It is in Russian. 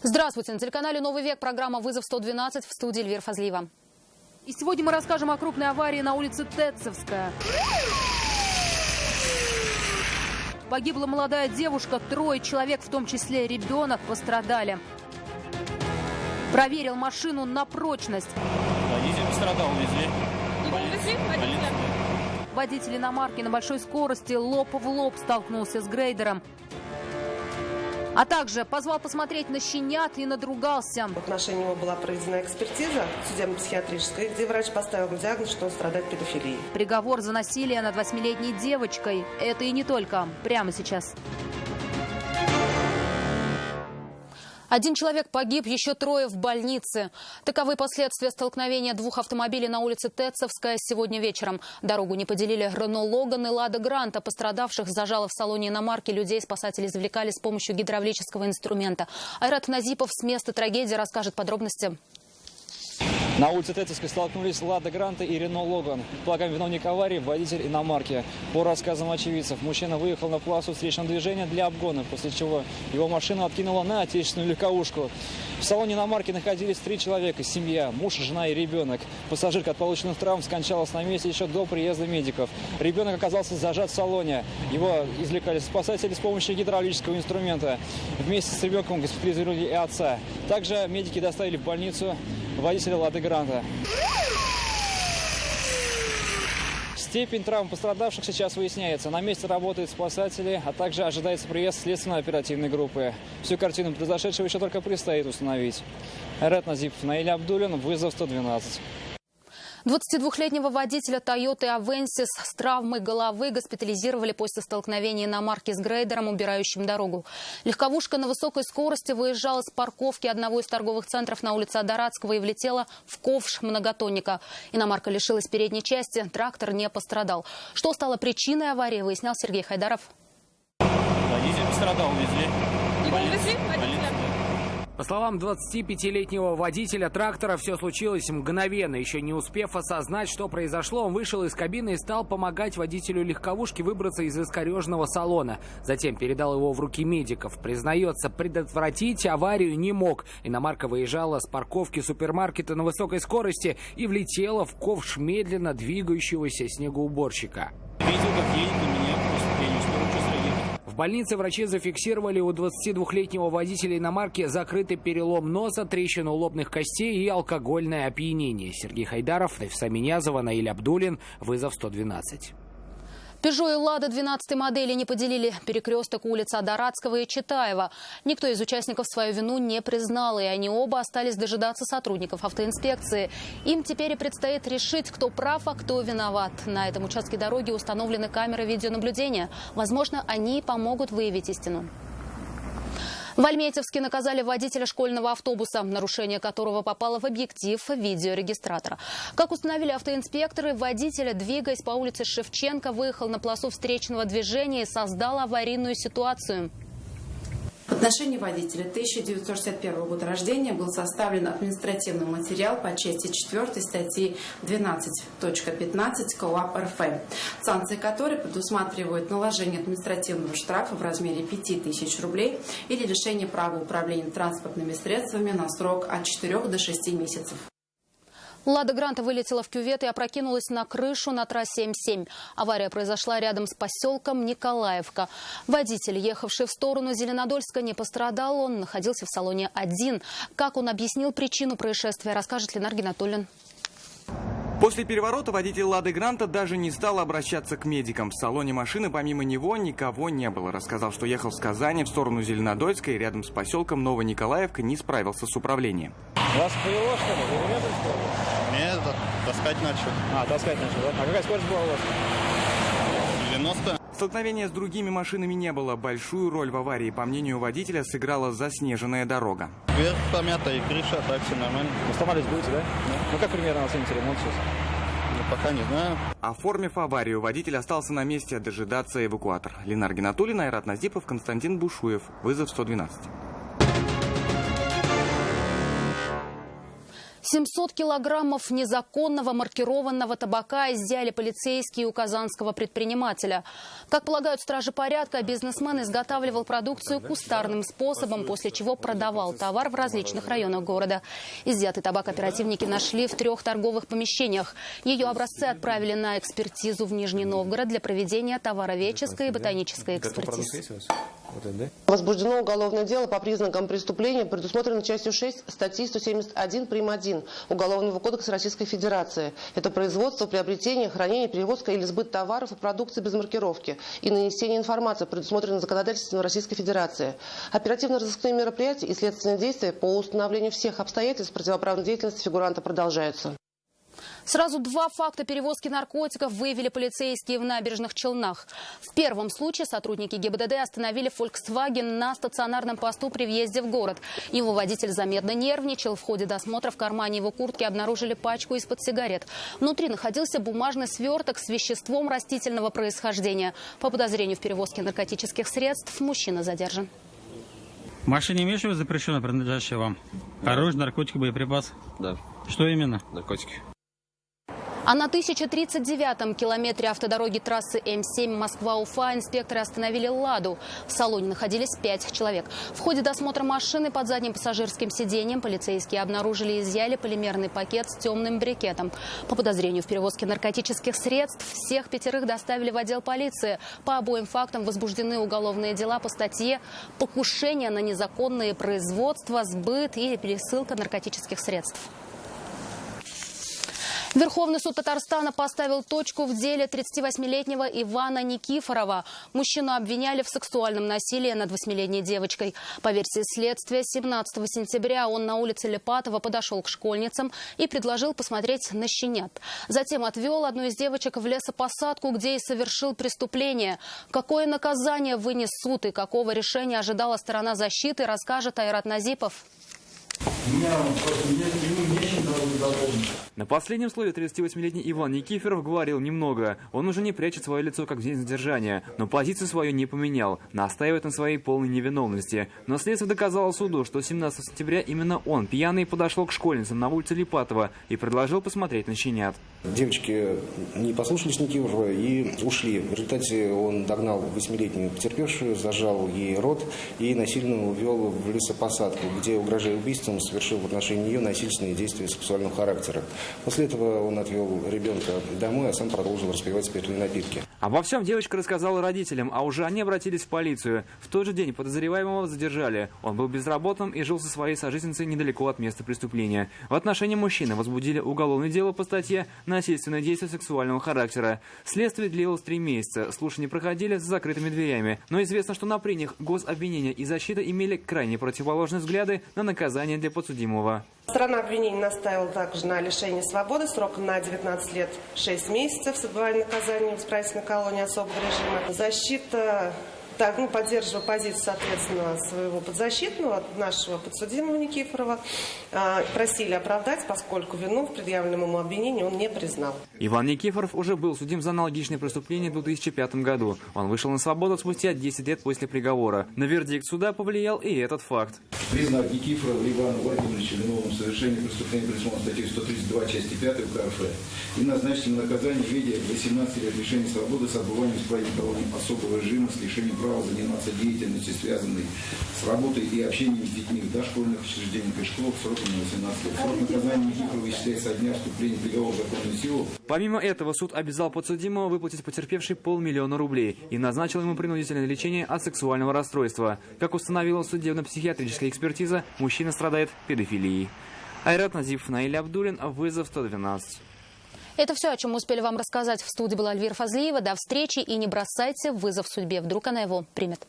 Здравствуйте. На телеканале «Новый век» программа «Вызов 112», в студии Эльвира Фазлиева. И сегодня мы расскажем о крупной аварии на улице Тетцевская. Погибла молодая девушка, 3 человек, в том числе ребенок, пострадали. Проверил машину на прочность. Водитель пострадал, увезли. Водитель иномарки на большой скорости лоб в лоб столкнулся с грейдером. А также позвал посмотреть на щенят и надругался. В отношении него была проведена экспертиза судебно-психиатрическая, где врач поставил диагноз, что он страдает педофилией. Приговор за насилие над 8-летней девочкой. Это и не только. Прямо сейчас. 1 человек погиб, еще 3 в больнице. Таковы последствия столкновения 2 автомобилей на улице Тетцевская сегодня вечером. Дорогу не поделили Рено Логан и Лада Гранта. Пострадавших зажало в салоне иномарки. Людей спасатели извлекали с помощью гидравлического инструмента. Айрат Назипов с места трагедии расскажет подробности. На улице Тетцевской столкнулись Лада Гранта и Рено Логан. Предполагаемый виновник аварии – водитель иномарки. По рассказам очевидцев, мужчина выехал на полосу встречного движения для обгона, после чего его машину откинула на отечественную легковушку. В салоне иномарки находились 3 человека – семья, муж, жена и ребенок. Пассажирка от полученных травм скончалась на месте еще до приезда медиков. Ребенок оказался зажат в салоне. Его извлекали спасатели с помощью гидравлического инструмента. Вместе с ребенком госпитализировали и отца. Также медики доставили в больницу водителя Лады Гранта. Степень травм пострадавших сейчас выясняется. На месте работают спасатели, а также ожидается приезд следственно-оперативной группы. Всю картину произошедшего еще только предстоит установить. Айрат Назипов, Наиль Абдулин, вызов 112. 22-летнего водителя Toyota Avensis с травмой головы госпитализировали после столкновения иномарки с грейдером, убирающим дорогу. Легковушка на высокой скорости выезжала с парковки одного из торговых центров на улице Адаратского и влетела в ковш многотонника. Иномарка лишилась передней части, трактор не пострадал. Что стало причиной аварии, выяснял Сергей Хайдаров. Водитель пострадал, увезли. По словам 25-летнего водителя трактора, все случилось мгновенно. Еще не успев осознать, что произошло, он вышел из кабины и стал помогать водителю легковушки выбраться из искореженного салона. Затем передал его в руки медиков. Признается, предотвратить аварию не мог. Иномарка выезжала с парковки супермаркета на высокой скорости и влетела в ковш медленно двигающегося снегоуборщика. Видел, как едет на меня, просто я не успел ничего среагировать. В больнице врачи зафиксировали у 22-летнего водителя иномарки закрытый перелом носа, трещину лобных костей и алкогольное опьянение. Сергей Хайдаров, Нафиса Минязова, Наиль Абдулин. Вызов 112. Пежо и Лада 12-й модели не поделили перекресток улиц Адаратского и Читаева. Никто из участников свою вину не признал, и они оба остались дожидаться сотрудников автоинспекции. Им теперь и предстоит решить, кто прав, а кто виноват. На этом участке дороги установлены камеры видеонаблюдения. Возможно, они помогут выявить истину. В Альметьевске наказали водителя школьного автобуса, нарушение которого попало в объектив видеорегистратора. Как установили автоинспекторы, водитель, двигаясь по улице Шевченко, выехал на полосу встречного движения и создал аварийную ситуацию. В отношении водителя 1961 года рождения был составлен административный материал по части 4 статьи 12.15 КоАП РФ, санкции которой предусматривают наложение административного штрафа в размере 5000 рублей или лишение права управления транспортными средствами на срок от 4 до 6 месяцев. Лада Гранта вылетела в кювет и опрокинулась на крышу на трассе М7. Авария произошла рядом с поселком Николаевка. Водитель, ехавший в сторону Зеленодольска, не пострадал. Он находился в салоне один. Как он объяснил причину происшествия, расскажет Ленар Гинатуллин. После переворота водитель Лады Гранта даже не стал обращаться к медикам. В салоне машины помимо него никого не было. Рассказал, что ехал с Казани в сторону Зеленодольска и рядом с поселком Новониколаевка не справился с управлением. Вас повело, что ли? Вы не скорость? Нет, таскать начал. Таскать начал, да? А какая скорость была у вас? 90. Столкновения с другими машинами не было. Большую роль в аварии, по мнению водителя, сыграла заснеженная дорога. Вверх помята и крыша, так все нормально. Восстанавливать будете, да? Ну как примерно оцените ремонт сейчас? Пока не знаю. Оформив аварию, водитель остался на месте дожидаться эвакуатор. Ленар Гинатуллин, Айрат Назипов, Константин Бушуев. Вызов 112. 700 килограммов незаконного маркированного табака изъяли полицейские у казанского предпринимателя. Как полагают стражи порядка, бизнесмен изготавливал продукцию кустарным способом, после чего продавал товар в различных районах города. Изъятый табак оперативники нашли в 3 торговых помещениях. Ее образцы отправили на экспертизу в Нижний Новгород для проведения товароведческой и ботанической экспертиз. Возбуждено уголовное дело по признакам преступления, предусмотрено частью 6 статьи 171 прим. 1 Уголовного кодекса Российской Федерации. Это производство, приобретение, хранение, перевозка или сбыт товаров и продукции без маркировки и нанесение информации, предусмотрено законодательством Российской Федерации. Оперативно-розыскные мероприятия и следственные действия по установлению всех обстоятельств противоправной деятельности фигуранта продолжаются. Сразу 2 факта перевозки наркотиков выявили полицейские в Набережных Челнах. В первом случае сотрудники ГИБДД остановили Volkswagen на стационарном посту при въезде в город. Его водитель заметно нервничал. В ходе досмотра в кармане его куртки обнаружили пачку из-под сигарет. Внутри находился бумажный сверток с веществом растительного происхождения. По подозрению в перевозке наркотических средств мужчина задержан. В машине имеешь запрещенное, принадлежащее вам? Да. Оружие, наркотики, боеприпасы? Да. Что именно? Наркотики. А на 1039-м километре автодороги трассы М7 Москва-Уфа инспекторы остановили «Ладу». В салоне находились 5 человек. В ходе досмотра машины под задним пассажирским сиденьем полицейские обнаружили и изъяли полимерный пакет с темным брикетом. По подозрению в перевозке наркотических средств всех 5 доставили в отдел полиции. По обоим фактам возбуждены уголовные дела по статье «Покушение на незаконное производство, сбыт или пересылка наркотических средств». Верховный суд Татарстана поставил точку в деле 38-летнего Ивана Никифорова. Мужчину обвиняли в сексуальном насилии над 8-летней девочкой. По версии следствия, 17 сентября он на улице Липатова подошел к школьницам и предложил посмотреть на щенят. Затем отвел одну из девочек в лесопосадку, где и совершил преступление. Какое наказание вынес суд и какого решения ожидала сторона защиты, расскажет Айрат Назипов. На последнем слове 38-летний Иван Никифоров говорил немного. Он уже не прячет свое лицо, как в день задержания, но позицию свою не поменял, настаивает на своей полной невиновности. Но следствие доказало суду, что 17 сентября именно он, пьяный, подошел к школьницам на улице Липатова и предложил посмотреть на щенят. Девочки не послушались Никифорова и ушли. В результате он догнал 8-летнюю потерпевшую, зажал ей рот и насильно увел в лесопосадку, где, угрожая убийством, совершил в отношении нее насильственные действия сексуального характера. После этого он отвел ребенка домой, а сам продолжил распивать спиртные напитки. Обо всем девочка рассказала родителям, а уже они обратились в полицию. В тот же день подозреваемого задержали. Он был безработным и жил со своей сожительницей недалеко от места преступления. В отношении мужчины возбудили уголовное дело по статье «Насильственное действие сексуального характера». Следствие длилось 3 месяца. Слушания проходили за закрытыми дверями. Но известно, что на прениях гособвинения и защита имели крайне противоположные взгляды на наказание для подсудимого. Сторона обвинения настаивала также на лишении свободы сроком на 19 лет 6 месяцев с отбыванием наказания в исправительной колонии особого режима. Защита поддерживая позицию, соответственно, своего подзащитного, нашего подсудимого Никифорова, просили оправдать, поскольку вину в предъявленном ему обвинении он не признал. Иван Никифоров уже был судим за аналогичные преступления в 2005 году. Он вышел на свободу спустя 10 лет после приговора. На вердикт суда повлиял и этот факт. Признак Никифорова Ивана Владимировича виновным в совершении преступления, предусмотренного статьей 132, части 5 УК РФ, и назначить ему наказание в виде 18 лет лишения свободы с отбыванием в исправительной колонии особого режима с лишением права заниматься деятельностью, связанной с работой и общением с детьми в дошкольных учреждениях и школах сроком на 18 лет. Срок наказания Никифорова исчисляется со дня вступления приговора в законную силу. Помимо этого, суд обязал подсудимого выплатить потерпевшей 500 000 рублей и назначил ему принудительное лечение от сексуального расстройства. Как установила судебно-психиатрическая экспертиза, мужчина страдает педофилией. Айрат Назипов, Наиль Абдулин, вызов 112. Это все, о чем мы успели вам рассказать. В студии была Эльвира Фазлиева. До встречи и не бросайте вызов судьбе. Вдруг она его примет.